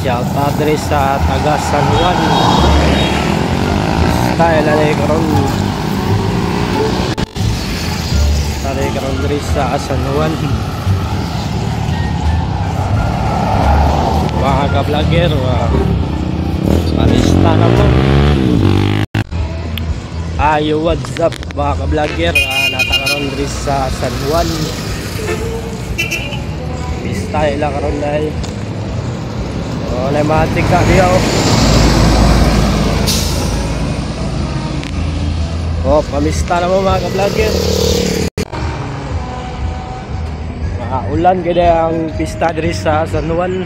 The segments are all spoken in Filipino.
shout out diri sa taga San Juan. Style alay karon. Tari karon diri sa San Juan. Mga ka-vlogger, palista na po. Ayo, what's up mga ka-vlogger? Nata karon diri sa San Juan. Pista ila karon dai. Oleh matik kak dia. Oh, pamista na mo mga ka-vlogger. Ulan gaya ang pista diri sa San Juan.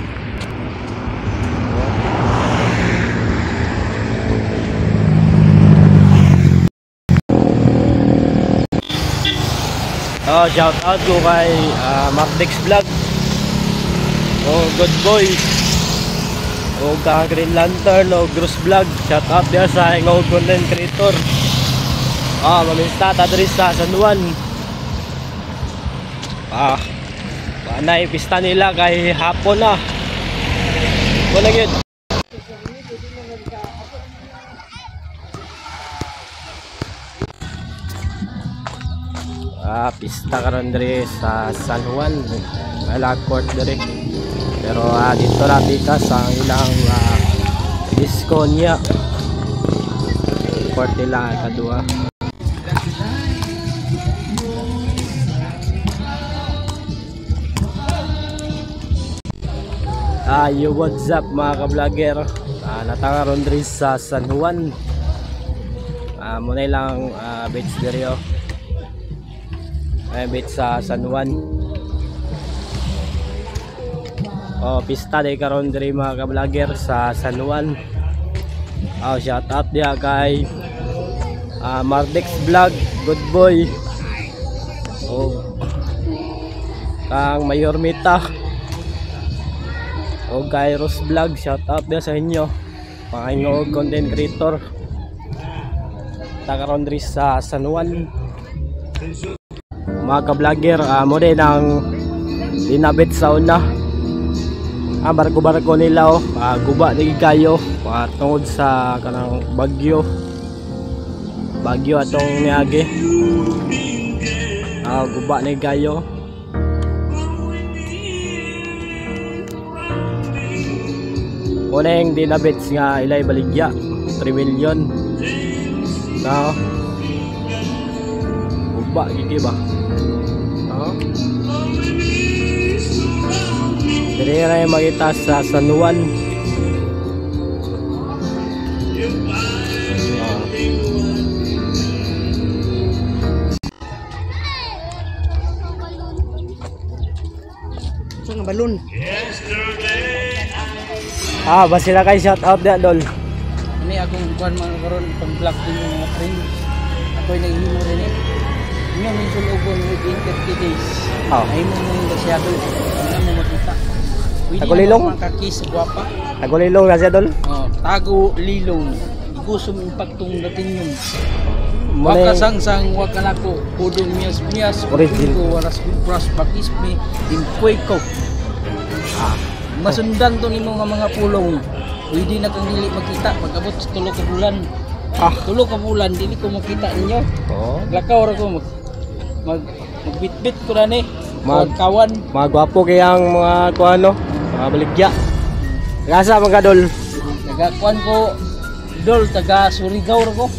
Oh, shout out ko kay Mardex Vlog. Oh, good boy. O ka Green Lantern o Gross Vlog. Shout out dia sa ingong content creator. Mamista ta diri sa San Juan. Panay pista nila kay hapon na. Wala gyud. Pista karon diri sa San Juan. Wala court diri. Pero dito ra bikas ang ilang disco niya. Court nila kadua. Yo, what's up mga ka-vlogger? Natakaroon diri sa San Juan. Muna lang beach diri beach sa San Juan. Pista di karon diri mga ka-vlogger sa San Juan. Shout out dia kay Mardex Vlog, good boy. Kang Mayor Mita o Kairos Vlog, shout out dia sa inyo. Pangayong content creator. Takaroon diri sa San Juan. Mga ka-vlogger, mo din ang dinabit sa una. Barko-barko nila guba ni kayo tungod sa kanang bagyo atong niagi. Guba ni kayo. Unang dinabits nga ilay baligya 3 million. Guba gigi ba? Diri ra makita sa San Juan. Sa balon. Basi na kay shout out dia dol. Ini akong kuan man karon pag-vlog din yung mga friend. Ako'y naghimo rin Inyo minsan ugon within 30 days. Ay mo nung siya dol. Ano mo makita? Tagulilong? Kakis guwapa. Tagulilong na siya dol? Tago lilong. Igusum impactong natin yung waka sang waka nako pudong mias ko waras kupras bakis me impoy ko. Masundan to nimo nga mga pulong. Pwede na kang dili makita pag-abot sa 3 ka bulan. 3 ka bulan dili ko makita ninyo. Lakaw ra ko magbitbit ko na ni. Magkawan. Mga gwapo kayang mga kuano, mga baligya. Gasa mga dol. Nagakuan ko dol taga Surigao ra ko.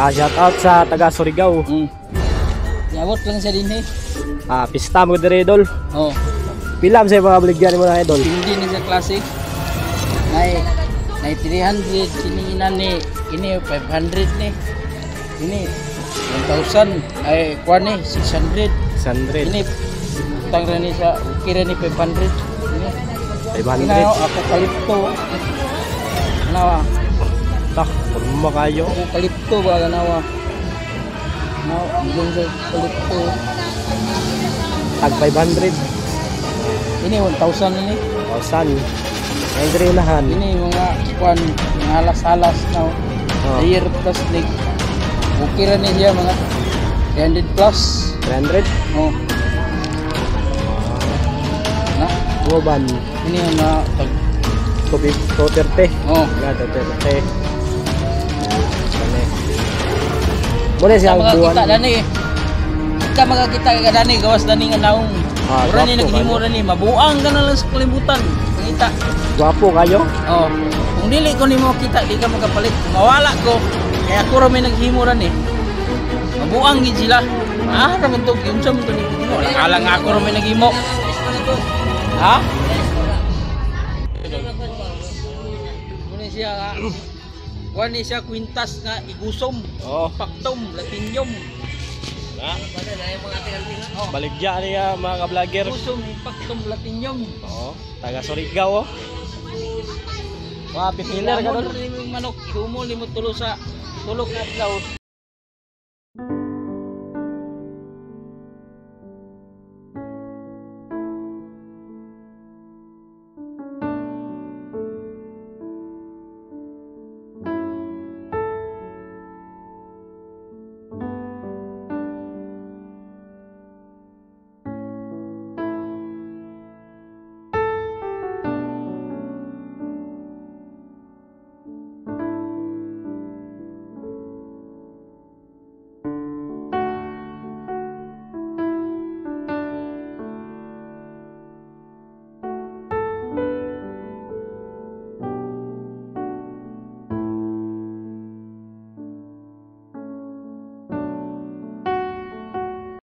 Shout out sa taga Surigao. Yabot lang sa dinhi. Pista mo diri dol. Pilam sa mga baligyan mo na idol. Hindi ni sa klase. Nay 300 siniinan ni ini 500 ni. Ini 1,000 ay kuan ni 600. Ini tang ni sa kira ni 500. Ini 500. Ako kalipto. Nawa. Kurma kayo. Ako kalipto ba nawa. Yung sa kalipto. Tag 500. Ini 1,000 ini. 1,000. Ay diri lahan. Ini mga kuan halas-halas na. Air plus nig. Okay ra ni siya mga 300 plus. 300? Na. Goban. Ini mga Duterte. Oh. Nga, Duterte. Muna Ka siyang buwan. makakita dani. Ka makakita ka dani gawas dani nga naong. Ah, Ora ni gwapo naghimo kayo. ra ni mabuang ka na lang sa kalibutan. Mangita. Gwapo kayo. Oh. Kung dili ko nimo kita, di ka magapalit. Mawala ko. Kaya ako ra may naghimo ra ni. Mabuang gid sila. Ah, ra man to, unsa man to ni mo. Alang ako ra may naghimo. Ha? Muna siya ha. Kuan ni siya kwintas nga igusom, Oo. paktom, latinyom. Ha? Oh. Baligya niya mga ka-vlogger. Igusom, paktom, latinyom. Oo. Taga Surigao. Oh. Mga pitiller ka doon. Manok, humol mo tulo sa tulok adlaw.